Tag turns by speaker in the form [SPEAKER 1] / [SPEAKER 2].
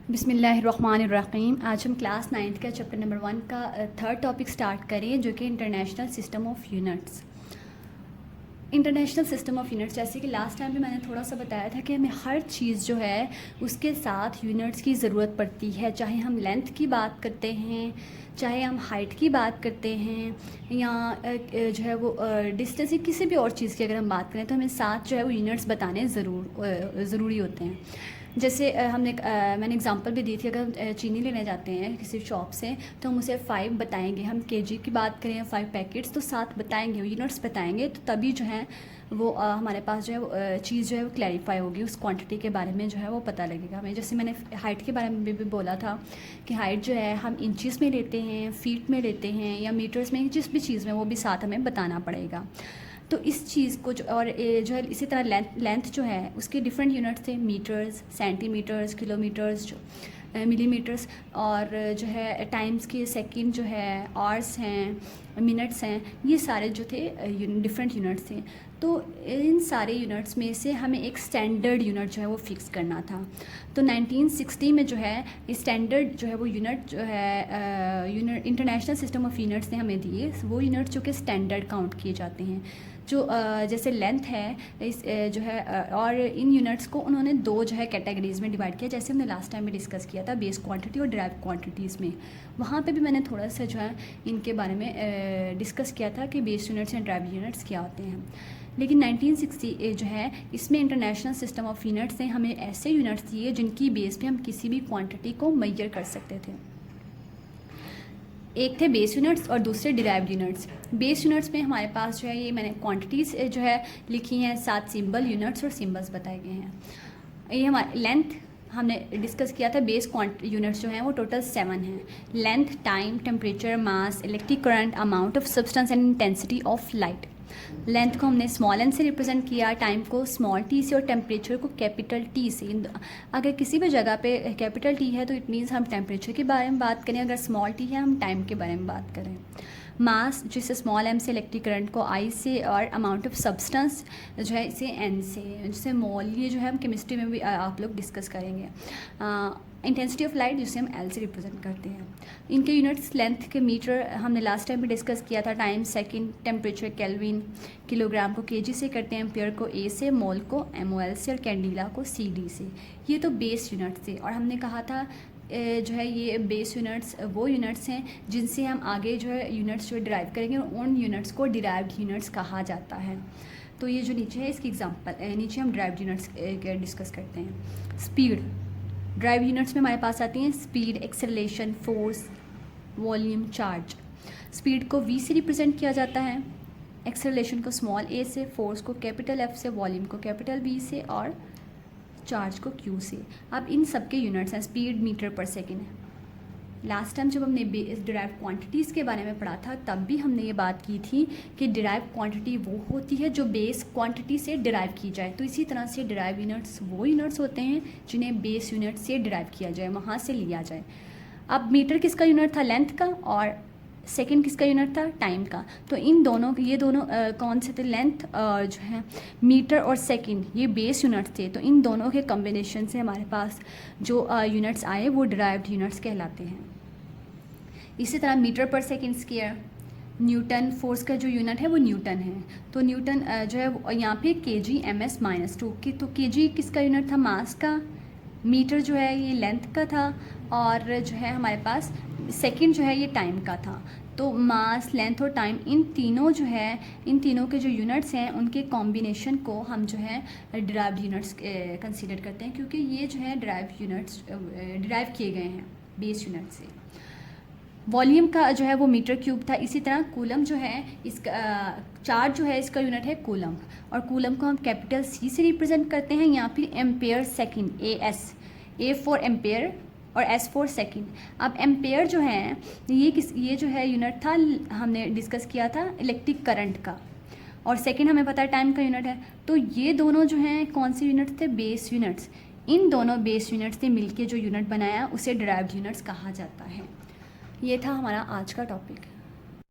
[SPEAKER 1] बिस्मिल्लाहिर्रहमानिर्रहीम। आज हम क्लास 9th का चैप्टर नंबर 1 का थर्ड टॉपिक स्टार्ट करें, जो कि international system of units. International system of units, जैसे कि लास्ट टाइम भी मैंने थोड़ा सा बताया था कि हमें हर चीज़ जो है उसके साथ यूनिट्स की ज़रूरत पड़ती है। चाहे हम लेंथ की बात करते हैं, चाहे हम हाइट की बात करते हैं, या जो है वो डिस्टेंस, किसी भी और चीज़ की अगर हम बात करें तो हमें साथ जो है वो यूनिट्स बताने ज़रूरी होते हैं। जैसे मैंने एग्जांपल भी दी थी, अगर हम चीनी लेने जाते हैं किसी शॉप से तो हम उसे 5 बताएंगे। हम केजी की बात करें 5 पैकेट्स तो 7 बताएंगे, यूनिट्स बताएंगे, तो तभी जो है वो हमारे पास जो है वो चीज़ जो है वो क्लैरिफाई होगी, उस क्वांटिटी के बारे में जो है वो पता लगेगा हमें। जैसे मैंने हाइट के बारे में भी बोला था कि हाइट जो है हम इंचज़ में लेते हैं, फीट में लेते हैं, या मीटर्स में, जिस भी चीज़ में, वो भी साथ हमें बताना पड़ेगा। तो इस चीज़ को जो है इसी तरह लेंथ जो है उसके डिफरेंट यूनिट्स थे, मीटर्स, सेंटीमीटर्स, किलोमीटर्स, मिलीमीटर्स, और जो है टाइम्स के सेकंड जो है, आवर्स हैं, मिनट्स हैं, ये सारे जो थे डिफरेंट यूनिट्स थे। तो इन सारे यूनिट्स में से हमें एक स्टैंडर्ड यूनिट जो है वो फिक्स करना था। तो 1960 में जो है स्टैंडर्ड जो है वो यूनिट जो है इंटरनेशनल सिस्टम ऑफ यूनिट्स ने हमें दिए, वो यूनिट्स जो कि स्टैंडर्ड काउंट किए जाते हैं। जो जैसे लेंथ है इस जो है और इन यूनिट्स को उन्होंने 2 जो है कैटेगरीज़ में डिवाइड किया, जैसे हमने लास्ट टाइम में डिस्कस किया था, बेस क्वांटिटी और डिराइव क्वांटिटीज़ में। वहाँ पे भी मैंने थोड़ा सा जो है इनके बारे में डिस्कस किया था कि base units and derive units क्या होते हैं। लेकिन 1960 जो है इसमें इंटरनेशनल सिस्टम ऑफ यूनिट्स ने हमें ऐसे यूनिट्स दिए जिनकी बेस पे हम किसी भी क्वांटिटी को मेजर कर सकते थे। एक थे बेस यूनिट्स और दूसरे डिराइव्ड यूनिट्स। बेस यूनिट्स में हमारे पास जो है ये मैंने क्वांटिटीज़ जो है लिखी हैं, 7 सिंबल यूनिट्स और सिंबल्स बताए गए हैं। ये हमारे लेंथ हमने डिस्कस किया था, बेस यूनिट्स जो हैं वो टोटल 7 हैं। Length, time, temperature, mass, electric current, amount of substance and intensity of light. Length को हमने स्मॉल एन से रिप्रेजेंट किया, टाइम को स्मॉल टी से, और टेम्परेचर को कैपिटल टी से। अगर किसी भी जगह पे कैपिटल टी है तो इट मीन्स हम टेम्परेचर के बारे में बात करें, अगर स्मॉल टी है हम टाइम के बारे में बात करें। मास जिसे स्मॉल एम से, इलेक्ट्रिक करंट को आई से, और अमाउंट ऑफ सब्सटेंस जो है इसे एन से, जिसे मोल, ये जो है हम केमिस्ट्री में भी आप लोग डिस्कस करेंगे। इंटेंसिटी ऑफ लाइट जिसे हम एल से रिप्रेजेंट करते हैं। इनके यूनिट्स लेंथ के मीटर हमने लास्ट टाइम भी डिस्कस किया था, time second, temperature kelvin, kilogram को केजी से करते हैं, एम्पियर को ए से, मोल को एमओएल से, और कैंडिला को सीडी से। ये तो बेस यूनिट्स थे, और हमने कहा था जो है ये बेस यूनिट्स वो यूनिट्स हैं जिनसे हम आगे जो है यूनिट्स जो डिराइव करेंगे, उन यूनिट्स को डिराइव्ड यूनिट्स कहा जाता है। तो ये जो नीचे है इसकी एग्जांपल, नीचे हम डिराइव्ड यूनिट्स डिस्कस करते हैं। स्पीड, ड्राइव यूनिट्स में हमारे पास आती हैं speed, acceleration, force, volume, charge. Speed को वी से रिप्रेजेंट किया जाता है, एक्सेलरेशन को स्मॉल ए से, फोर्स को कैपिटल एफ से, वॉल्यूम को कैपिटल वी से, और चार्ज को क्यू से। अब इन सब के यूनिट्स हैं स्पीड मीटर पर सेकेंड। लास्ट टाइम जब हमने डिराइव क्वांटिटीज़ के बारे में पढ़ा था तब भी हमने ये बात की थी कि डिराइव क्वांटिटी वो होती है जो बेस क्वांटिटी से डिराइव की जाए। तो इसी तरह से डिराइव यूनिट्स वो यूनिट्स होते हैं जिन्हें बेस यूनिट से डिराइव किया जाए, वहाँ से लिया जाए। अब मीटर किसका यूनिट था? लेंथ का। और सेकंड किसका यूनिट था? टाइम का। तो इन दोनों, ये दोनों कौन से थे? लेंथ जो है मीटर और सेकंड, ये बेस यूनिट्स थे। तो इन दोनों के कॉम्बिनेशन से हमारे पास जो यूनिट्स आए वो डिराइव्ड यूनिट्स कहलाते हैं। इसी तरह मीटर पर सेकंड स्क्वायर, न्यूटन, फोर्स का जो यूनिट है वो न्यूटन है। तो न्यूटन जो है यहाँ पे केजी एमएस -2 की। तो केजी किसका यूनिट था? मास का। मीटर जो है ये लेंथ का था, और जो है हमारे पास सेकंड जो है ये टाइम का था। तो मास, लेंथ और टाइम, इन तीनों जो है, इन तीनों के जो यूनिट्स हैं उनके कॉम्बिनेशन को हम जो है डिराइव्ड यूनिट्स कंसीडर करते हैं, क्योंकि ये जो है डिराइव्ड यूनिट्स डिराइव किए गए हैं बेस यूनिट से। वॉल्यूम का जो है वो मीटर क्यूब था। इसी तरह कूलम जो है इसका चार्ज जो है इसका यूनिट है कूलम, और कूलम को हम कैपिटल सी से रिप्रेजेंट करते हैं, या फिर ampere second, as, A for ampere और एस फॉर सेकंड। अब एम्पेयर जो है ये जो है यूनिट था, हमने डिस्कस किया था इलेक्ट्रिक करंट का, और सेकंड हमें पता है टाइम का यूनिट है। तो ये दोनों जो हैं कौन से यूनिट थे? Base units. इन दोनों बेस यूनिट्स ने मिलकर जो यूनिट बनाया उसे डिराइव्ड यूनिट्स कहा जाता है। ये था हमारा आज का टॉपिक।